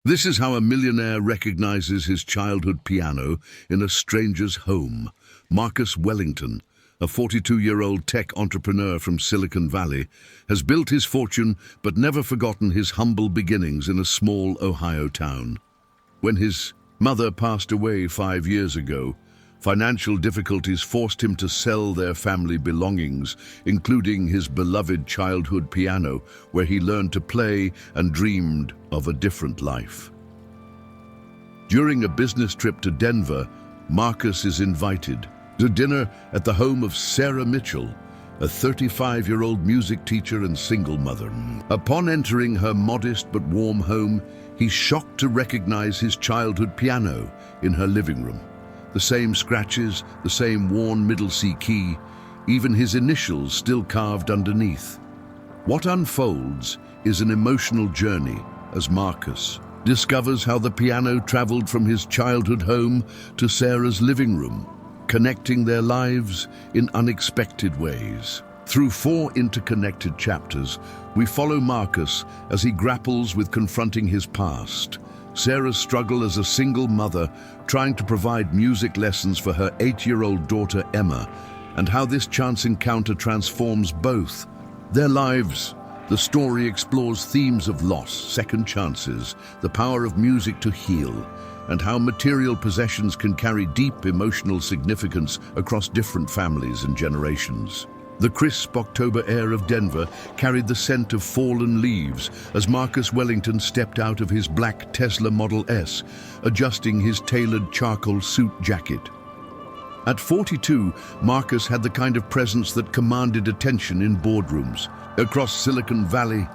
This is how a millionaire recognizes his childhood piano in a stranger's home. Marcus Wellington, a 42-year-old tech entrepreneur from Silicon Valley, has built his fortune but never forgotten his humble beginnings in a small Ohio town. When his mother passed away 5 years ago, financial difficulties forced him to sell their family belongings, including his beloved childhood piano, where he learned to play and dreamed of a different life. During a business trip to Denver, Marcus is invited to dinner at the home of Sarah Mitchell, a 35-year-old music teacher and single mother. Upon entering her modest but warm home, he's shocked to recognize his childhood piano in her living room. The same scratches, the same worn middle C key, even his initials still carved underneath. What unfolds is an emotional journey as Marcus discovers how the piano traveled from his childhood home to Sarah's living room, connecting their lives in unexpected ways. Through 4 interconnected chapters, we follow Marcus as he grapples with confronting his past, Sarah's struggle as a single mother trying to provide music lessons for her 8-year-old daughter Emma, and how this chance encounter transforms both their lives. The story explores themes of loss, second chances, the power of music to heal, and how material possessions can carry deep emotional significance across different families and generations. The crisp October air of Denver carried the scent of fallen leaves as Marcus Wellington stepped out of his black Tesla Model S, adjusting his tailored charcoal suit jacket. At 42, Marcus had the kind of presence that commanded attention in boardrooms. Across Silicon Valley,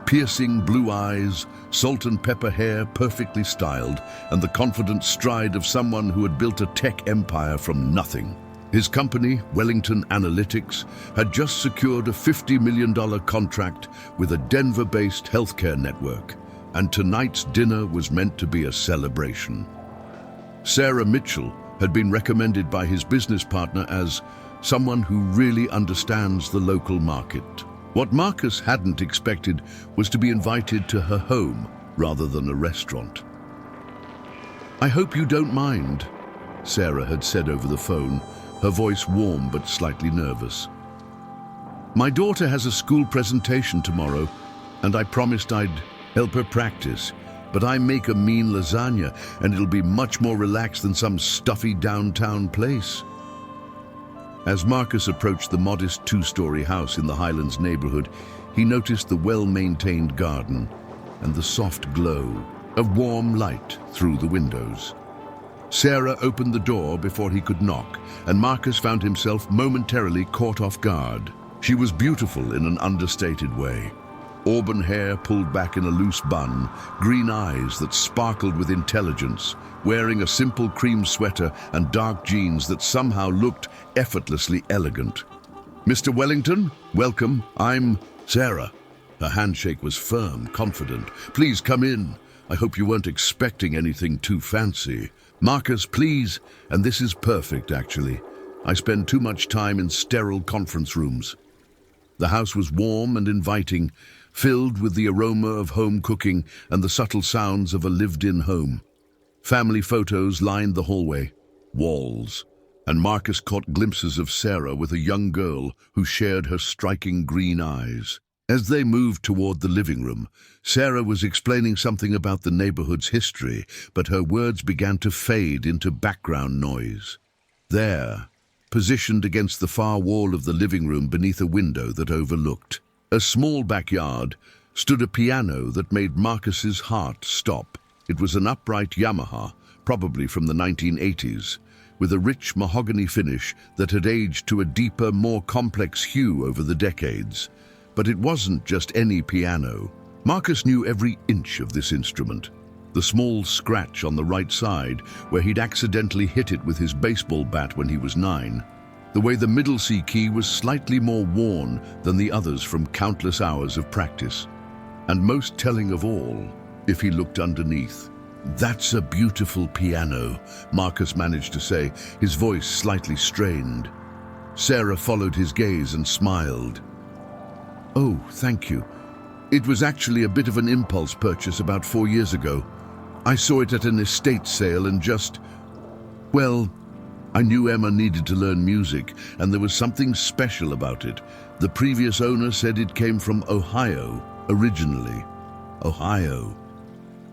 piercing blue eyes, salt and pepper hair perfectly styled, and the confident stride of someone who had built a tech empire from nothing. His company, Wellington Analytics, had just secured a $50 million contract with a Denver-based healthcare network, and tonight's dinner was meant to be a celebration. Sarah Mitchell had been recommended by his business partner as someone who really understands the local market. What Marcus hadn't expected was to be invited to her home rather than a restaurant. "I hope you don't mind," Sarah had said over the phone, her voice warm but slightly nervous. "My daughter has a school presentation tomorrow, and I promised I'd help her practice, but I make a mean lasagna, and it'll be much more relaxed than some stuffy downtown place." As Marcus approached the modest 2-story house in the Highlands neighborhood, he noticed the well-maintained garden and the soft glow of warm light through the windows. Sarah opened the door before he could knock, and Marcus found himself momentarily caught off guard. She was beautiful in an understated way. Auburn hair pulled back in a loose bun, green eyes that sparkled with intelligence, wearing a simple cream sweater and dark jeans that somehow looked effortlessly elegant. "Mr. Wellington, welcome. I'm Sarah." Her handshake was firm, confident. "Please come in. I hope you weren't expecting anything too fancy." "Marcus, please, and this is perfect, actually. I spend too much time in sterile conference rooms." The house was warm and inviting, filled with the aroma of home cooking and the subtle sounds of a lived-in home. Family photos lined the hallway, walls, and Marcus caught glimpses of Sarah with a young girl who shared her striking green eyes. As they moved toward the living room, Sarah was explaining something about the neighborhood's history, but her words began to fade into background noise. There, positioned against the far wall of the living room beneath a window that overlooked a small backyard, stood a piano that made Marcus's heart stop. It was an upright Yamaha, probably from the 1980s, with a rich mahogany finish that had aged to a deeper, more complex hue over the decades. But it wasn't just any piano. Marcus knew every inch of this instrument. The small scratch on the right side, where he'd accidentally hit it with his baseball bat when he was 9. The way the middle C key was slightly more worn than the others from countless hours of practice. And most telling of all, if he looked underneath. "That's a beautiful piano," Marcus managed to say, his voice slightly strained. Sarah followed his gaze and smiled. "Oh, thank you. It was actually a bit of an impulse purchase about 4 years ago. I saw it at an estate sale and well, I knew Emma needed to learn music, and there was something special about it. The previous owner said it came from Ohio, originally. Ohio.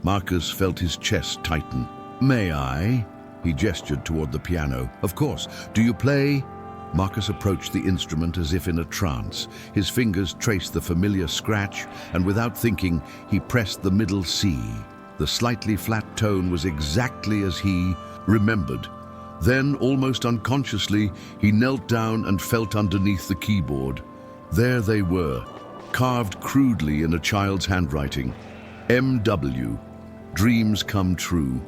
Marcus felt his chest tighten. May I? He gestured toward the piano. Of course. Do you play? Marcus approached the instrument as if in a trance. His fingers traced the familiar scratch, and without thinking, he pressed the middle C. The slightly flat tone was exactly as he remembered. Then, almost unconsciously, he knelt down and felt underneath the keyboard. There they were, carved crudely in a child's handwriting. M.W. Dreams come true.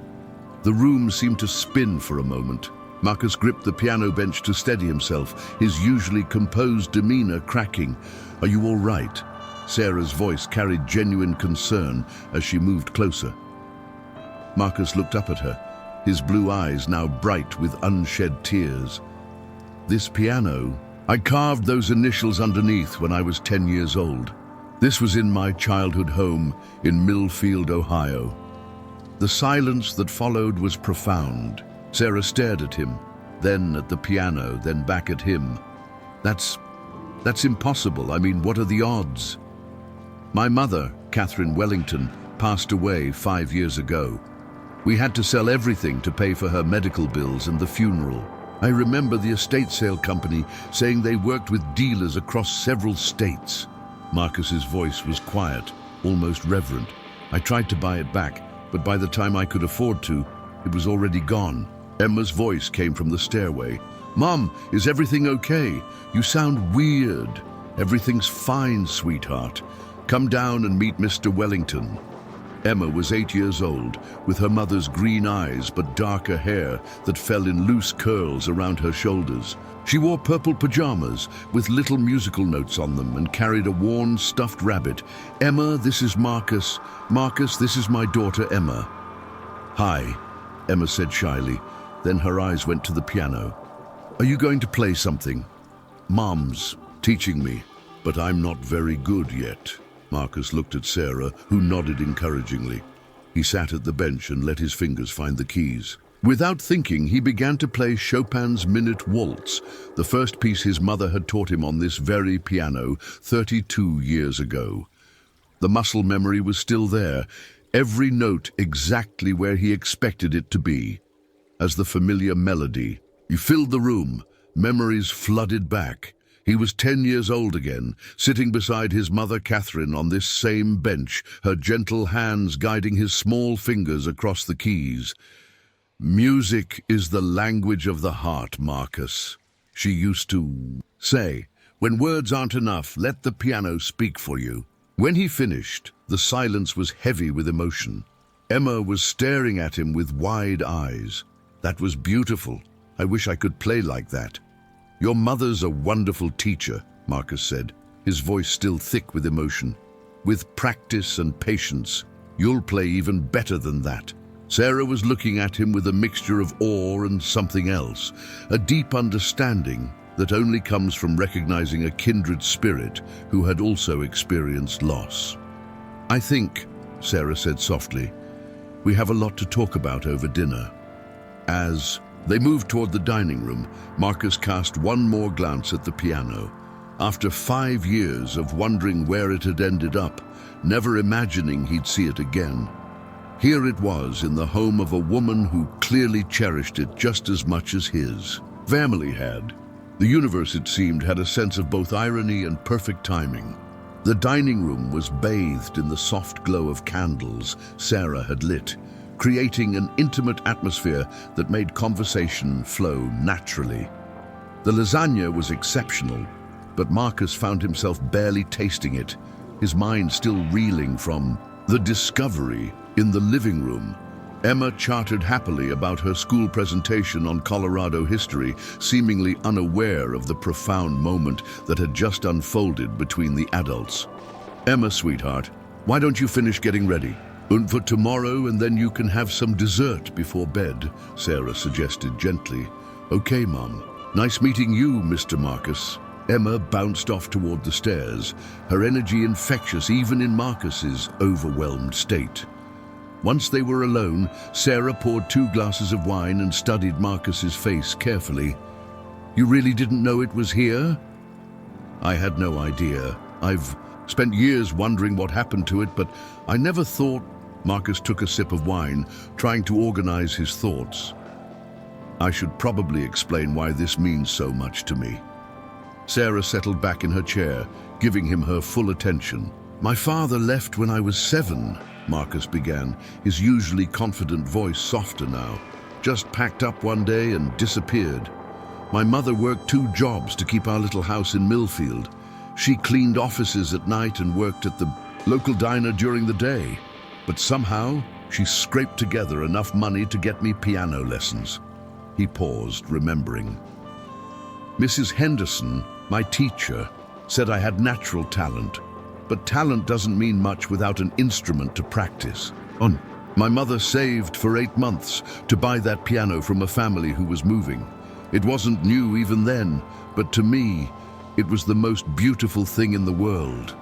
The room seemed to spin for a moment. Marcus gripped the piano bench to steady himself, his usually composed demeanor cracking. Are you all right? Sarah's voice carried genuine concern as she moved closer. Marcus looked up at her, his blue eyes now bright with unshed tears. This piano, I carved those initials underneath when I was 10 years old. This was in my childhood home in Millfield, Ohio. The silence that followed was profound. Sarah stared at him, then at the piano, then back at him. That's impossible. I mean, what are the odds? My mother, Catherine Wellington, passed away 5 years ago. We had to sell everything to pay for her medical bills and the funeral. I remember the estate sale company saying they worked with dealers across several states. Marcus's voice was quiet, almost reverent. I tried to buy it back, but by the time I could afford to, it was already gone. Emma's voice came from the stairway. Mom, is everything okay? You sound weird. Everything's fine, sweetheart. Come down and meet Mr. Wellington. Emma was 8 years old, with her mother's green eyes but darker hair that fell in loose curls around her shoulders. She wore purple pajamas with little musical notes on them and carried a worn stuffed rabbit. Emma, this is Marcus. Marcus, this is my daughter Emma. Hi, Emma said shyly. Then her eyes went to the piano. Are you going to play something? Mom's teaching me, but I'm not very good yet. Marcus looked at Sarah, who nodded encouragingly. He sat at the bench and let his fingers find the keys. Without thinking, he began to play Chopin's Minute Waltz, the first piece his mother had taught him on this very piano 32 years ago. The muscle memory was still there, every note exactly where he expected it to be. As the familiar melody filled the room, memories flooded back. He was 10 years old again, sitting beside his mother Catherine on this same bench, her gentle hands guiding his small fingers across the keys. Music is the language of the heart, Marcus, she used to say. When words aren't enough, let the piano speak for you. When he finished, the silence was heavy with emotion. Emma was staring at him with wide eyes. That was beautiful. I wish I could play like that. Your mother's a wonderful teacher, Marcus said, his voice still thick with emotion. With practice and patience, you'll play even better than that. Sarah was looking at him with a mixture of awe and something else, a deep understanding that only comes from recognizing a kindred spirit who had also experienced loss. I think, Sarah said softly, we have a lot to talk about over dinner. As they moved toward the dining room, Marcus cast one more glance at the piano. After 5 years of wondering where it had ended up, never imagining he'd see it again, here it was in the home of a woman who clearly cherished it just as much as his family had. The universe, it seemed, had a sense of both irony and perfect timing. The dining room was bathed in the soft glow of candles Sarah had lit, creating an intimate atmosphere that made conversation flow naturally. The lasagna was exceptional, but Marcus found himself barely tasting it, his mind still reeling from the discovery. In the living room, Emma chattered happily about her school presentation on Colorado history, seemingly unaware of the profound moment that had just unfolded between the adults. Emma, sweetheart, why don't you finish getting ready? And for tomorrow, and then you can have some dessert before bed, Sarah suggested gently. Okay, Mom. Nice meeting you, Mr. Marcus. Emma bounced off toward the stairs, her energy infectious even in Marcus's overwhelmed state. Once they were alone, Sarah poured 2 glasses of wine and studied Marcus's face carefully. "You really didn't know it was here?" "I had no idea. I've spent years wondering what happened to it, but I never thought—" Marcus took a sip of wine, trying to organize his thoughts. "I should probably explain why this means so much to me." Sarah settled back in her chair, giving him her full attention. "My father left when I was 7, Marcus began, his usually confident voice softer now. "Just packed up one day and disappeared. My mother worked 2 jobs to keep our little house in Millfield. She cleaned offices at night and worked at the local diner during the day. But somehow, she scraped together enough money to get me piano lessons." He paused, remembering. "Mrs. Henderson, my teacher, said I had natural talent. But talent doesn't mean much without an instrument to practice. My mother saved for 8 months to buy that piano from a family who was moving. It wasn't new even then, but to me, it was the most beautiful thing in the world."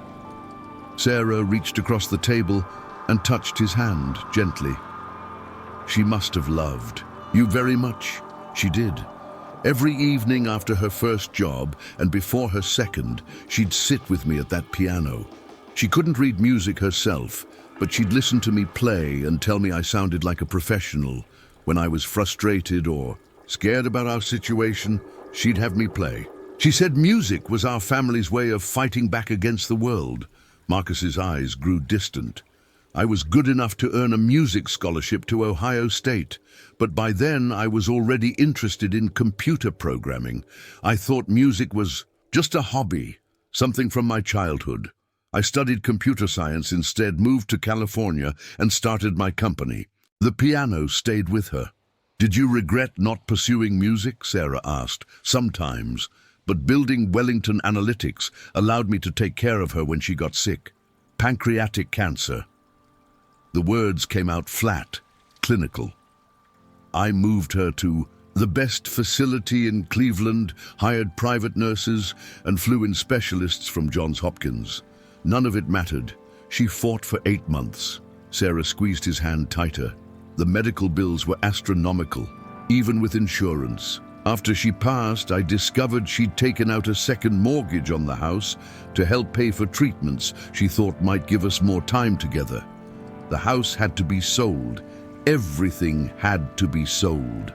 Sarah reached across the table and touched his hand gently. "She must have loved you very much." She did. Every evening after her first job and before her second, she'd sit with me at that piano. She couldn't read music herself, but she'd listen to me play and tell me I sounded like a professional. When I was frustrated or scared about our situation, she'd have me play. She said music was our family's way of fighting back against the world. Marcus's eyes grew distant. I was good enough to earn a music scholarship to Ohio State, but by then I was already interested in computer programming. I thought music was just a hobby, something from my childhood. I studied computer science instead, moved to California, and started my company. The piano stayed with her. "Did you regret not pursuing music?" Sarah asked. "Sometimes, but building Wellington Analytics allowed me to take care of her when she got sick. Pancreatic cancer." The words came out flat, clinical. "I moved her to the best facility in Cleveland, hired private nurses, and flew in specialists from Johns Hopkins. None of it mattered. She fought for 8 months. Sarah squeezed his hand tighter. The medical bills were astronomical, even with insurance. After she passed, I discovered she'd taken out a second mortgage on the house to help pay for treatments she thought might give us more time together. The house had to be sold. Everything had to be sold."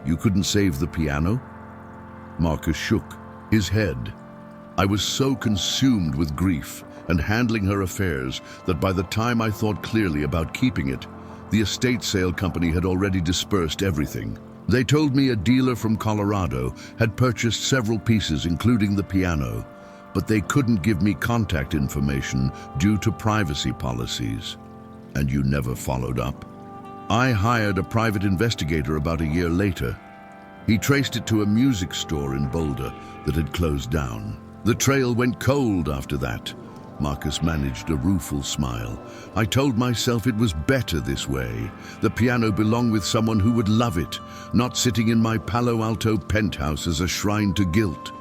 "You couldn't save the piano?" Marcus shook his head. "I was so consumed with grief and handling her affairs that by the time I thought clearly about keeping it, the estate sale company had already dispersed everything. They told me a dealer from Colorado had purchased several pieces, including the piano, but they couldn't give me contact information due to privacy policies." "And you never followed up?" "I hired a private investigator about a year later. He traced it to a music store in Boulder that had closed down. The trail went cold after that." Marcus managed a rueful smile. "I told myself it was better this way. The piano belonged with someone who would love it, not sitting in my Palo Alto penthouse as a shrine to guilt."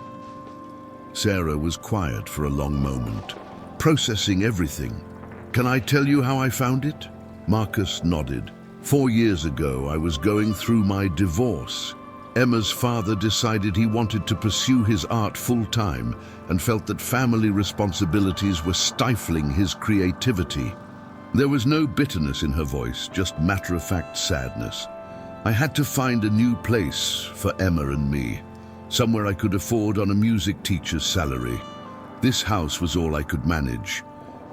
Sarah was quiet for a long moment, processing everything. "Can I tell you how I found it?" Marcus nodded. 4 years ago, I was going through my divorce. Emma's father decided he wanted to pursue his art full-time and felt that family responsibilities were stifling his creativity. There was no bitterness in her voice, just matter-of-fact sadness. I had to find a new place for Emma and me, somewhere I could afford on a music teacher's salary. This house was all I could manage.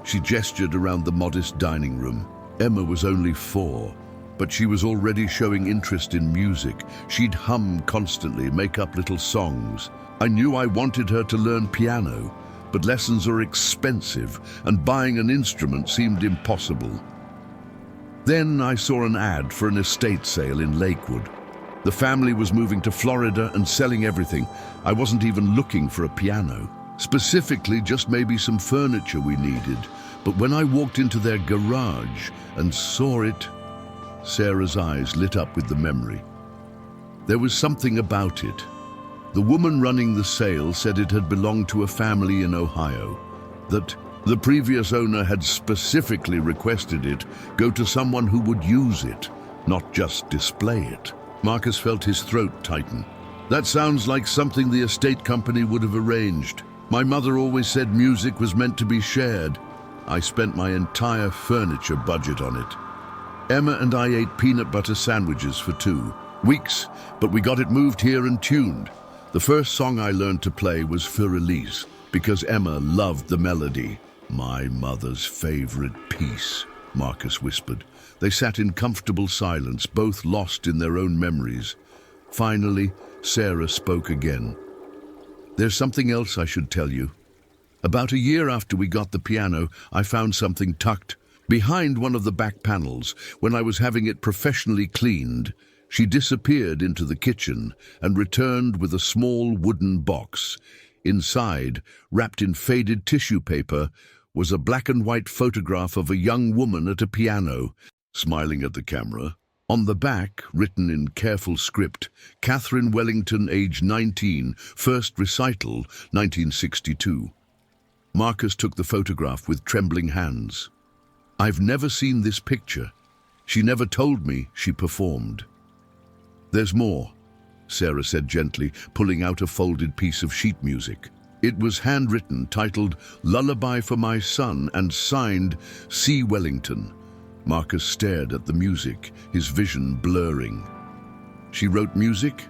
She gestured around the modest dining room. Emma was only 4. But she was already showing interest in music. She'd hum constantly, make up little songs. I knew I wanted her to learn piano, but lessons are expensive, and buying an instrument seemed impossible. Then I saw an ad for an estate sale in Lakewood. The family was moving to Florida and selling everything. I wasn't even looking for a piano. Specifically, just maybe some furniture we needed. But when I walked into their garage and saw it, Sarah's eyes lit up with the memory. There was something about it. The woman running the sale said it had belonged to a family in Ohio, that The previous owner had specifically requested it go to someone who would use it, not just display it. Marcus felt his throat tighten. That sounds like something the estate company would have arranged. My mother always said music was meant to be shared. I spent my entire furniture budget on it. Emma and I ate peanut butter sandwiches for 2 weeks, but we got it moved here and tuned. The first song I learned to play was Für Elise, because Emma loved the melody. My mother's favorite piece, Marcus whispered. They sat in comfortable silence, both lost in their own memories. Finally, Sarah spoke again. There's something else I should tell you. About a year after we got the piano, I found something tucked behind one of the back panels. When I was having it professionally cleaned, she disappeared into the kitchen and returned with a small wooden box. Inside, wrapped in faded tissue paper, was a black and white photograph of a young woman at a piano, smiling at the camera. On the back, written in careful script, Catherine Wellington, age 19, first recital, 1962. Marcus took the photograph with trembling hands. I've never seen this picture. She never told me she performed. There's more, Sarah said gently, pulling out a folded piece of sheet music. It was handwritten, titled Lullaby for My Son, and signed C. Wellington. Marcus stared at the music, his vision blurring. She wrote music?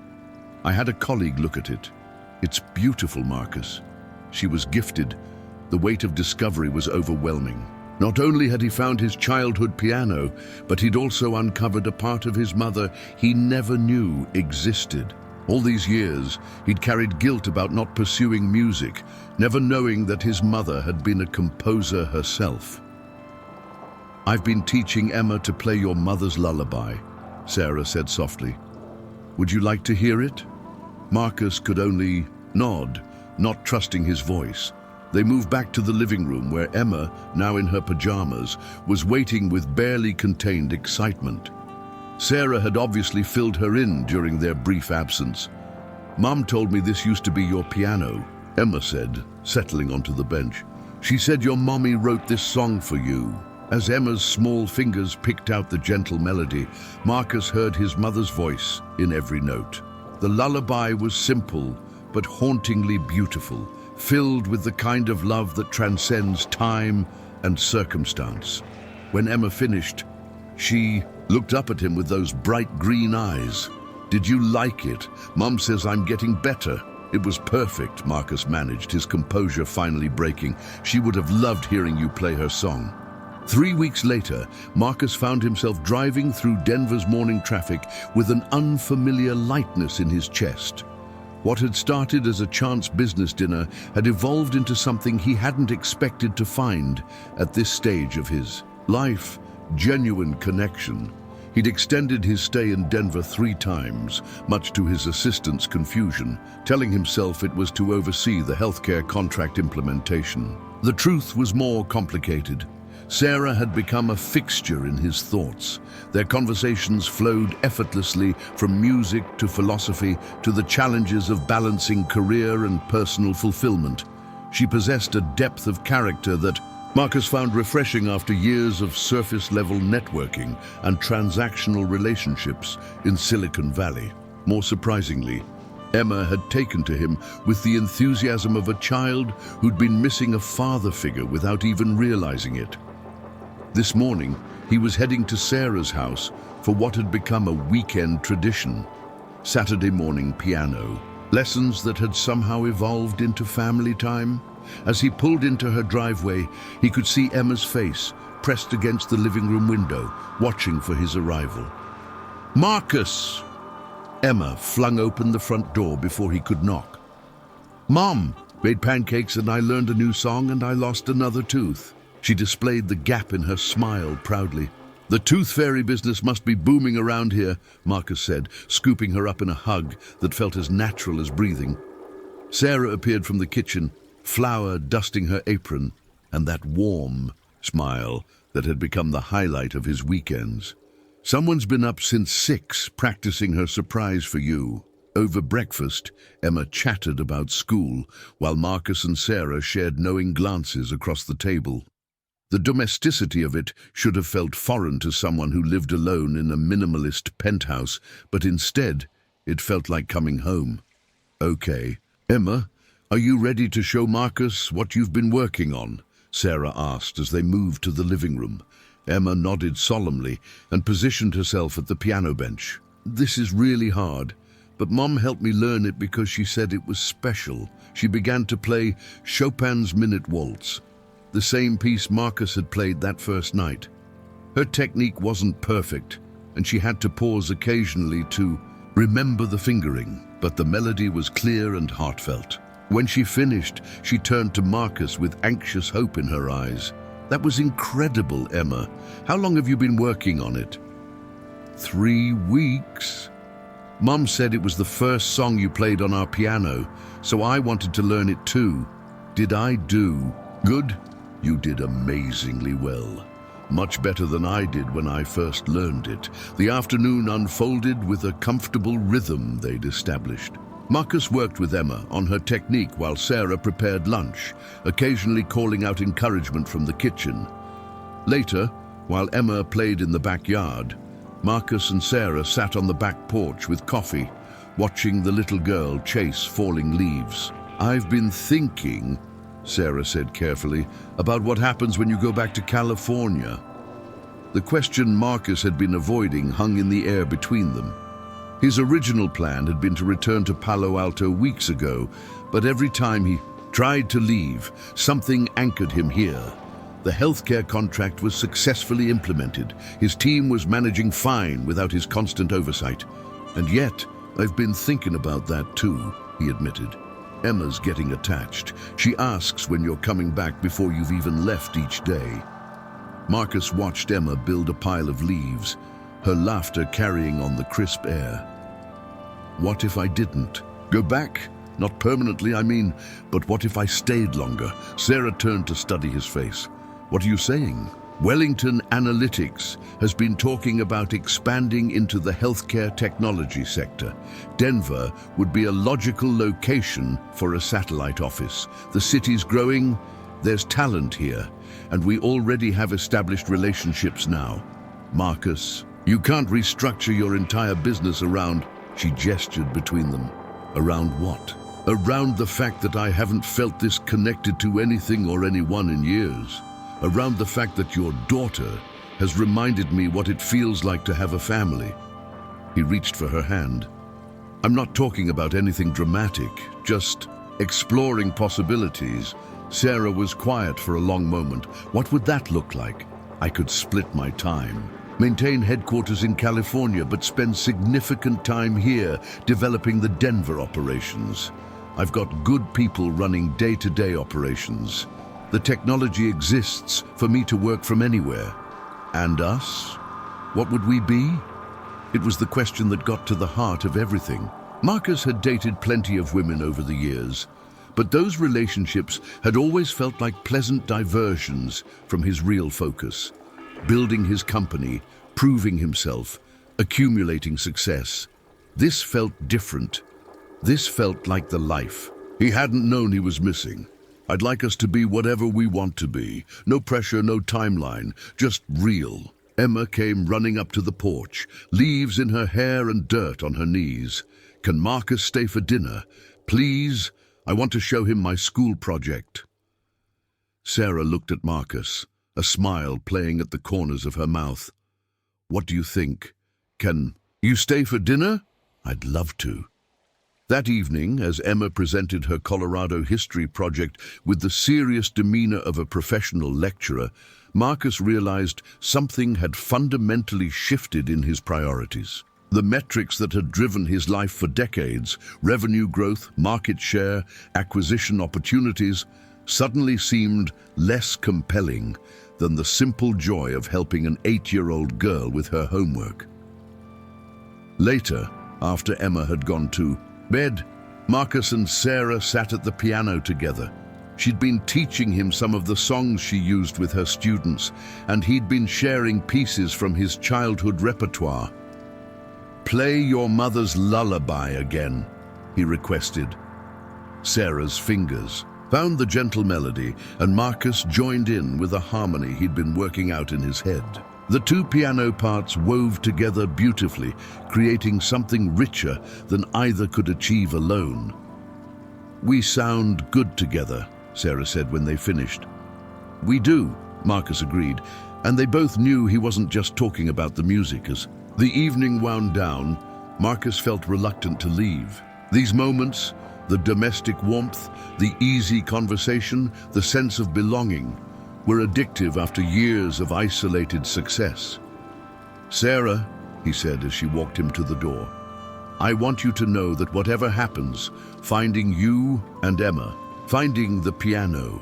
I had a colleague look at it. It's beautiful, Marcus. She was gifted. The weight of discovery was overwhelming. Not only had he found his childhood piano, but he'd also uncovered a part of his mother he never knew existed. All these years, he'd carried guilt about not pursuing music, never knowing that his mother had been a composer herself. I've been teaching Emma to play your mother's lullaby, Sarah said softly. Would you like to hear it? Marcus could only nod, not trusting his voice. They moved back to the living room where Emma, now in her pajamas, was waiting with barely contained excitement. Sarah had obviously filled her in during their brief absence. Mom told me this used to be your piano, Emma said, settling onto the bench. She said your mommy wrote this song for you. As Emma's small fingers picked out the gentle melody, Marcus heard his mother's voice in every note. The lullaby was simple, but hauntingly beautiful, filled with the kind of love that transcends time and circumstance. When Emma finished, she looked up at him with those bright green eyes. Did you like it? Mom says I'm getting better. It was perfect, Marcus managed, his composure finally breaking. She would have loved hearing you play her song. 3 weeks later, Marcus found himself driving through Denver's morning traffic with an unfamiliar lightness in his chest. What had started as a chance business dinner had evolved into something he hadn't expected to find at this stage of his life: genuine connection. He'd extended his stay in Denver 3 times, much to his assistant's confusion, telling himself it was to oversee the healthcare contract implementation. The truth was more complicated. Sarah had become a fixture in his thoughts. Their conversations flowed effortlessly from music to philosophy to the challenges of balancing career and personal fulfillment. She possessed a depth of character that Marcus found refreshing after years of surface-level networking and transactional relationships in Silicon Valley. More surprisingly, Emma had taken to him with the enthusiasm of a child who'd been missing a father figure without even realizing it. This morning, he was heading to Sarah's house for what had become a weekend tradition. Saturday morning piano, lessons that had somehow evolved into family time. As he pulled into her driveway, he could see Emma's face pressed against the living room window, watching for his arrival. Marcus! Emma flung open the front door before he could knock. Mom, made pancakes and I learned a new song and I lost another tooth. She displayed the gap in her smile proudly. The tooth fairy business must be booming around here, Marcus said, scooping her up in a hug that felt as natural as breathing. Sarah appeared from the kitchen, flour dusting her apron, and that warm smile that had become the highlight of his weekends. Someone's been up since 6 practicing her surprise for you. Over breakfast, Emma chatted about school, while Marcus and Sarah shared knowing glances across the table. The domesticity of it should have felt foreign to someone who lived alone in a minimalist penthouse, but instead, it felt like coming home. "Okay. Emma, are you ready to show Marcus what you've been working on?" Sarah asked as they moved to the living room. Emma nodded solemnly and positioned herself at the piano bench. "This is really hard, but Mom helped me learn it because she said it was special." She began to play Chopin's Minute Waltz, the same piece Marcus had played that first night. Her technique wasn't perfect, and she had to pause occasionally to remember the fingering, but the melody was clear and heartfelt. When she finished, she turned to Marcus with anxious hope in her eyes. "That was incredible, Emma. How long have you been working on it?" 3 weeks. Mom said it was the first song you played on our piano, so I wanted to learn it too. Did I do good? You did amazingly well. Much better than I did when I first learned it. The afternoon unfolded with a comfortable rhythm they'd established. Marcus worked with Emma on her technique while Sarah prepared lunch, occasionally calling out encouragement from the kitchen. Later, while Emma played in the backyard, Marcus and Sarah sat on the back porch with coffee, watching the little girl chase falling leaves. "I've been thinking," Sarah said carefully, "about what happens when you go back to California." The question Marcus had been avoiding hung in the air between them. His original plan had been to return to Palo Alto weeks ago, but every time he tried to leave, something anchored him here. The healthcare contract was successfully implemented. His team was managing fine without his constant oversight. "And yet, I've been thinking about that too," he admitted. "Emma's getting attached. She asks when you're coming back before you've even left each day." Marcus watched Emma build a pile of leaves, her laughter carrying on the crisp air. "What if I didn't? Go back? Not permanently, I mean, but what if I stayed longer?" Sarah turned to study his face. "What are you saying?" Wellington Analytics has been talking about expanding into the healthcare technology sector. Denver would be a logical location for a satellite office. The city's growing, there's talent here, and we already have established relationships now. "Marcus, you can't restructure your entire business around," she gestured between them. "Around what?" "Around the fact that I haven't felt this connected to anything or anyone in years. Around the fact that your daughter has reminded me what it feels like to have a family." He reached for her hand. "I'm not talking about anything dramatic, just exploring possibilities." Sarah was quiet for a long moment. "What would that look like?" "I could split my time. Maintain headquarters in California, but spend significant time here developing the Denver operations. I've got good people running day-to-day operations. The technology exists for me to work from anywhere. And us? What would we be?" It was the question that got to the heart of everything. Marcus had dated plenty of women over the years, but those relationships had always felt like pleasant diversions from his real focus. Building his company, proving himself, accumulating success. This felt different. This felt like the life he hadn't known he was missing. "I'd like us to be whatever we want to be. No pressure, no timeline, just real." Emma came running up to the porch, leaves in her hair and dirt on her knees. "Can Marcus stay for dinner? Please, I want to show him my school project." Sarah looked at Marcus, a smile playing at the corners of her mouth. "What do you think? Can you stay for dinner?" "I'd love to." That evening, as Emma presented her Colorado history project with the serious demeanor of a professional lecturer, Marcus realized something had fundamentally shifted in his priorities. The metrics that had driven his life for decades, revenue growth, market share, acquisition opportunities, suddenly seemed less compelling than the simple joy of helping an 8-year-old girl with her homework. Later, after Emma had gone to bed, Marcus and Sarah sat at the piano together. She'd been teaching him some of the songs she used with her students, and he'd been sharing pieces from his childhood repertoire. Play your mother's lullaby again, he requested. Sarah's fingers found the gentle melody, and Marcus joined in with a harmony he'd been working out in his head. The two piano parts wove together beautifully, creating something richer than either could achieve alone. "We sound good together," Sarah said when they finished. "We do," Marcus agreed, and they both knew he wasn't just talking about the music. As the evening wound down, Marcus felt reluctant to leave. These moments, the domestic warmth, the easy conversation, the sense of belonging, were addictive after years of isolated success. "Sarah," he said as she walked him to the door, "I want you to know that whatever happens, finding you and Emma, finding the piano,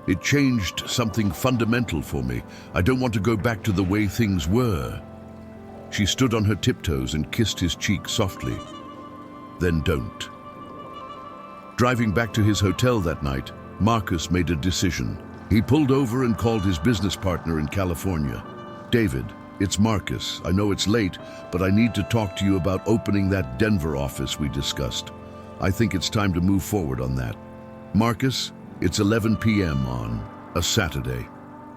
it changed something fundamental for me. I don't want to go back to the way things were." She stood on her tiptoes and kissed his cheek softly. "Then don't." Driving back to his hotel that night, Marcus made a decision. He pulled over and called his business partner in California. "David, it's Marcus. I know it's late, but I need to talk to you about opening that Denver office we discussed. I think it's time to move forward on that." "Marcus, it's 11 p.m. on a Saturday.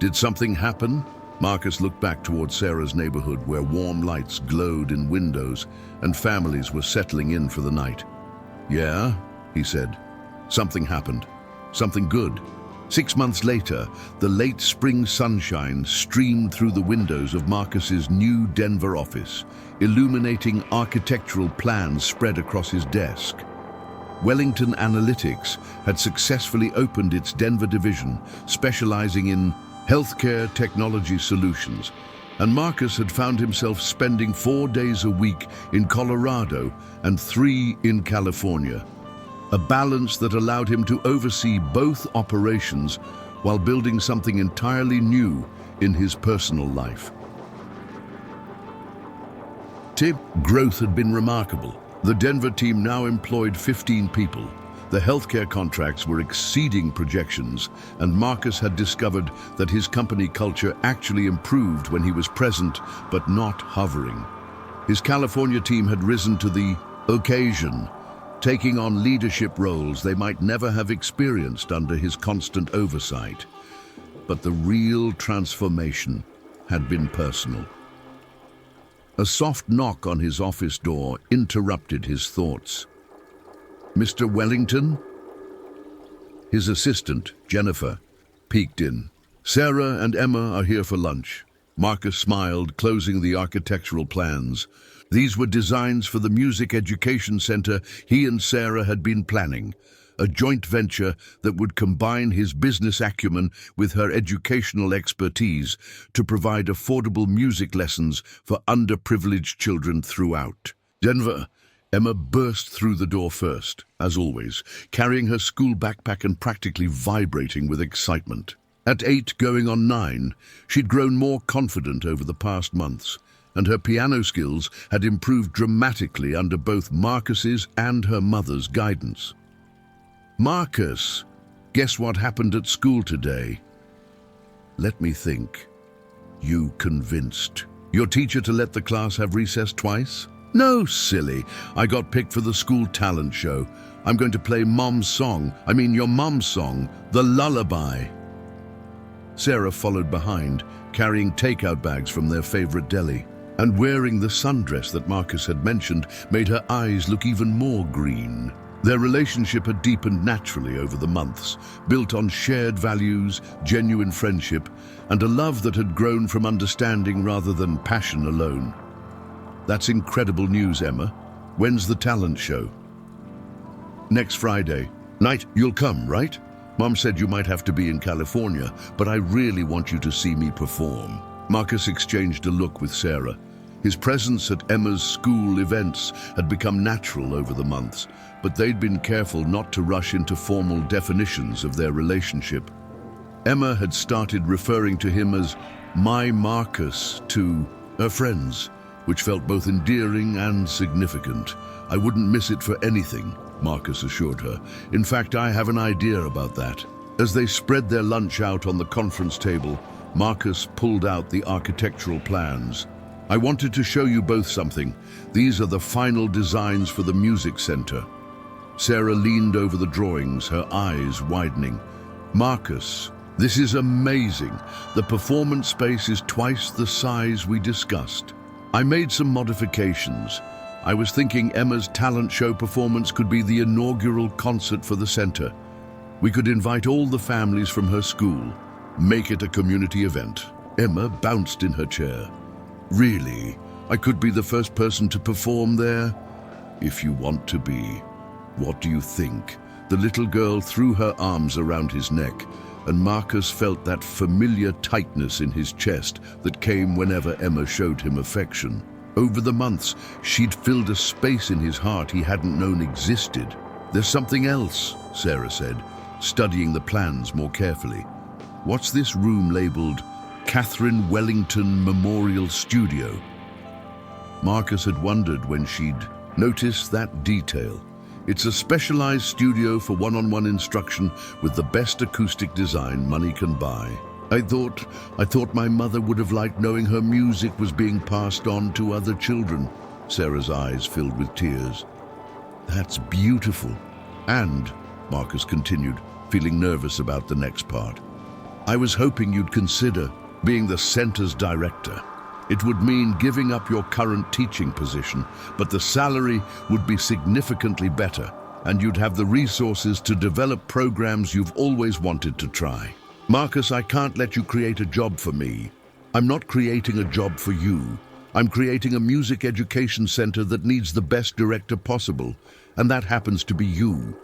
Did something happen?" Marcus looked back towards Sarah's neighborhood where warm lights glowed in windows and families were settling in for the night. "Yeah," he said. "Something happened. Something good." 6 months later, the late spring sunshine streamed through the windows of Marcus's new Denver office, illuminating architectural plans spread across his desk. Wellington Analytics had successfully opened its Denver division, specializing in healthcare technology solutions, and Marcus had found himself spending 4 days a week in Colorado and 3 in California, a balance that allowed him to oversee both operations while building something entirely new in his personal life. Growth had been remarkable. The Denver team now employed 15 people. The healthcare contracts were exceeding projections, and Marcus had discovered that his company culture actually improved when he was present but not hovering. His California team had risen to the occasion, taking on leadership roles they might never have experienced under his constant oversight. But the real transformation had been personal. A soft knock on his office door interrupted his thoughts. "Mr. Wellington?" His assistant, Jennifer, peeked in. "Sarah and Emma are here for lunch." Marcus smiled, closing the architectural plans. These were designs for the music education center he and Sarah had been planning, a joint venture that would combine his business acumen with her educational expertise to provide affordable music lessons for underprivileged children throughout Denver. Emma burst through the door first, as always, carrying her school backpack and practically vibrating with excitement. At 8 going on 9, she'd grown more confident over the past months, and her piano skills had improved dramatically under both Marcus's and her mother's guidance. "Marcus, guess what happened at school today?" "Let me think." "You convinced your teacher to let the class have recess twice?" "No, silly. I got picked for the school talent show. I'm going to play your mom's song, The Lullaby." Sarah followed behind, carrying takeout bags from their favorite deli, and wearing the sundress that Marcus had mentioned made her eyes look even more green. Their relationship had deepened naturally over the months, built on shared values, genuine friendship, and a love that had grown from understanding rather than passion alone. "That's incredible news, Emma. When's the talent show?" "Next Friday night. You'll come, right? Mom said you might have to be in California, but I really want you to see me perform." Marcus exchanged a look with Sarah. His presence at Emma's school events had become natural over the months, but they'd been careful not to rush into formal definitions of their relationship. Emma had started referring to him as "my Marcus" to her friends, which felt both endearing and significant. "I wouldn't miss it for anything," Marcus assured her. "In fact, I have an idea about that." As they spread their lunch out on the conference table, Marcus pulled out the architectural plans. I wanted to show you both something. These are the final designs for the music center. Sarah leaned over the drawings, her eyes widening. Marcus, this is amazing. The performance space is twice the size we discussed. I made some modifications. I was thinking Emma's talent show performance could be the inaugural concert for the center. We could invite all the families from her school, make it a community event. Emma bounced in her chair. Really? I could be the first person to perform there? If you want to be. What do you think? The little girl threw her arms around his neck, and Marcus felt that familiar tightness in his chest that came whenever Emma showed him affection. Over the months, she'd filled a space in his heart he hadn't known existed. There's something else, Sarah said, studying the plans more carefully. What's this room labeled Catherine Wellington Memorial Studio? Marcus had wondered when she'd noticed that detail. It's a specialized studio for one-on-one instruction with the best acoustic design money can buy. I thought my mother would have liked knowing her music was being passed on to other children. Sarah's eyes filled with tears. That's beautiful. And, Marcus continued, feeling nervous about the next part, I was hoping you'd consider being the center's director. It would mean giving up your current teaching position, but the salary would be significantly better, and you'd have the resources to develop programs you've always wanted to try. Marcus, I can't let you create a job for me. I'm not creating a job for you. I'm creating a music education center that needs the best director possible, and that happens to be you.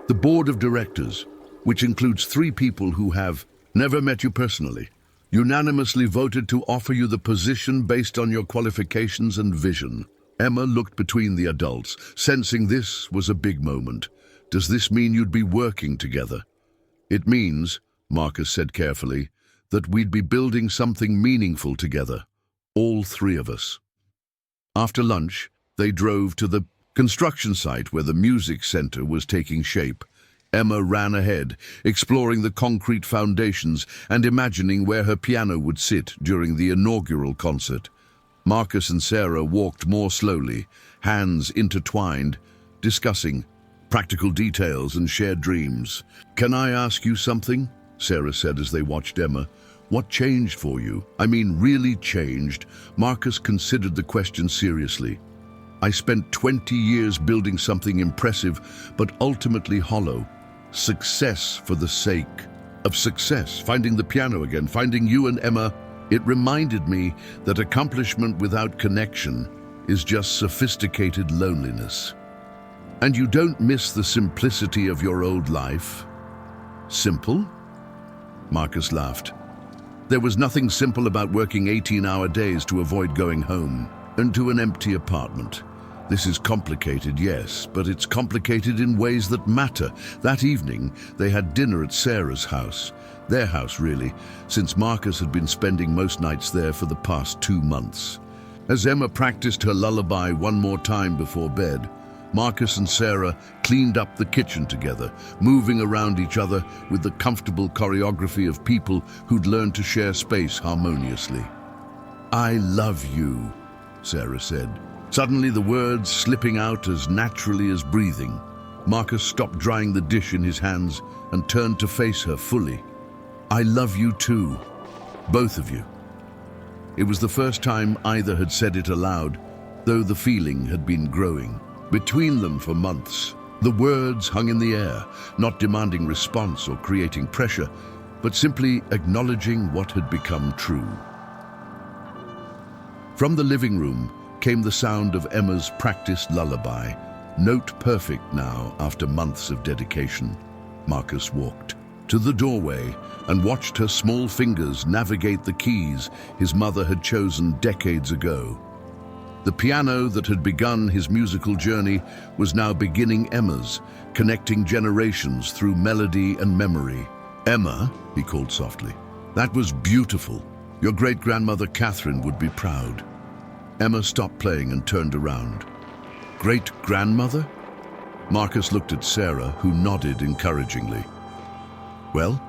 The board of directors, which includes 3 people who have never met you personally, unanimously voted to offer you the position based on your qualifications and vision. Emma looked between the adults, sensing this was a big moment. Does this mean you'd be working together? It means, Marcus said carefully, that we'd be building something meaningful together, all 3 of us. After lunch, they drove to the construction site where the music center was taking shape. Emma ran ahead, exploring the concrete foundations and imagining where her piano would sit during the inaugural concert. Marcus and Sarah walked more slowly, hands intertwined, discussing practical details and shared dreams. Can I ask you something? Sarah said as they watched Emma. What changed for you? I mean, really changed. Marcus considered the question seriously. I spent 20 years building something impressive, but ultimately hollow. Success for the sake of success. Finding the piano again, finding you and Emma. It reminded me that accomplishment without connection is just sophisticated loneliness. And you don't miss the simplicity of your old life? Simple? Marcus laughed. There was nothing simple about working 18-hour days to avoid going home and to an empty apartment. This is complicated, yes, but it's complicated in ways that matter. That evening, they had dinner at Sarah's house. Their house, really, since Marcus had been spending most nights there for the past 2 months. As Emma practiced her lullaby one more time before bed, Marcus and Sarah cleaned up the kitchen together, moving around each other with the comfortable choreography of people who'd learned to share space harmoniously. I love you, Sarah said, suddenly the words slipping out as naturally as breathing. Marcus stopped drying the dish in his hands and turned to face her fully. I love you too, both of you. It was the first time either had said it aloud, though the feeling had been growing. Between them for months, the words hung in the air, not demanding response or creating pressure, but simply acknowledging what had become true. From the living room came the sound of Emma's practiced lullaby, note perfect now after months of dedication. Marcus walked to the doorway and watched her small fingers navigate the keys his mother had chosen decades ago. The piano that had begun his musical journey was now beginning Emma's, connecting generations through melody and memory. Emma, he called softly, that was beautiful. Your great-grandmother Catherine would be proud. Emma stopped playing and turned around. Great-grandmother? Marcus looked at Sarah, who nodded encouragingly. Well,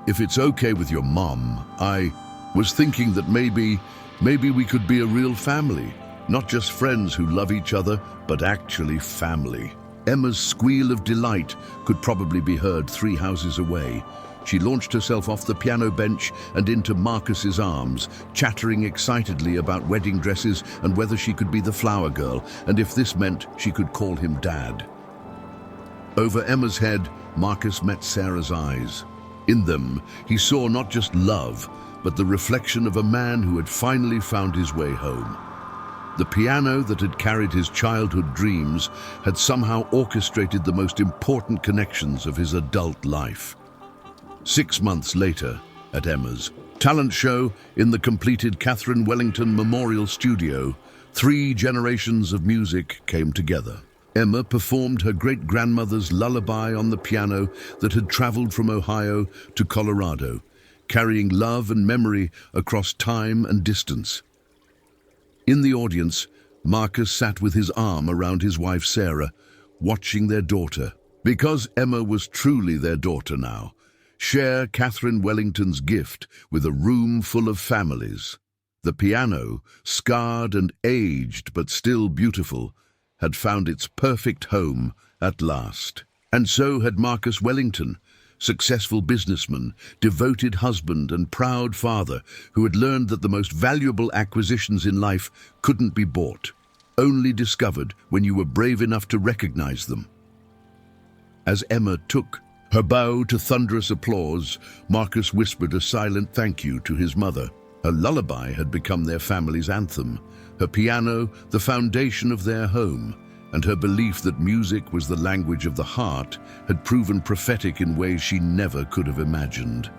if it's okay with your mom, I was thinking that maybe Maybe we could be a real family, not just friends who love each other, but actually family. Emma's squeal of delight could probably be heard 3 houses away. She launched herself off the piano bench and into Marcus's arms, chattering excitedly about wedding dresses and whether she could be the flower girl, and if this meant she could call him Dad. Over Emma's head, Marcus met Sarah's eyes. In them, he saw not just love, but the reflection of a man who had finally found his way home. The piano that had carried his childhood dreams had somehow orchestrated the most important connections of his adult life. 6 months later, at Emma's talent show in the completed Catherine Wellington Memorial Studio, 3 generations of music came together. Emma performed her great-grandmother's lullaby on the piano that had traveled from Ohio to Colorado, carrying love and memory across time and distance. In the audience, Marcus sat with his arm around his wife Sarah, watching their daughter. Because Emma was truly their daughter now, share Catherine Wellington's gift with a room full of families. The piano, scarred and aged but still beautiful, had found its perfect home at last. And so had Marcus Wellington, successful businessman, devoted husband and proud father who had learned that the most valuable acquisitions in life couldn't be bought, only discovered when you were brave enough to recognize them. As Emma took her bow to thunderous applause, Marcus whispered a silent thank you to his mother. Her lullaby had become their family's anthem, her piano the foundation of their home, and her belief that music was the language of the heart had proven prophetic in ways she never could have imagined.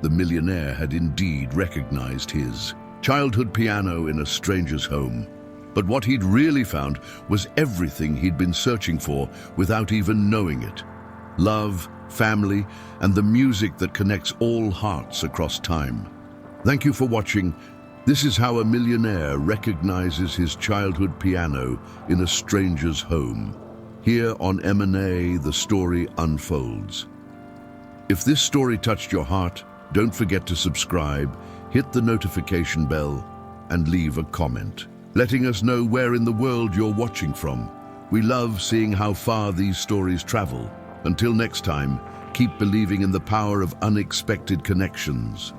The millionaire had indeed recognized his childhood piano in a stranger's home. But what he'd really found was everything he'd been searching for without even knowing it. Love, family, and the music that connects all hearts across time. Thank you for watching. This is how a millionaire recognizes his childhood piano in a stranger's home. Here on M&A, the story unfolds. If this story touched your heart, don't forget to subscribe, hit the notification bell, and leave a comment, letting us know where in the world you're watching from. We love seeing how far these stories travel. Until next time, keep believing in the power of unexpected connections.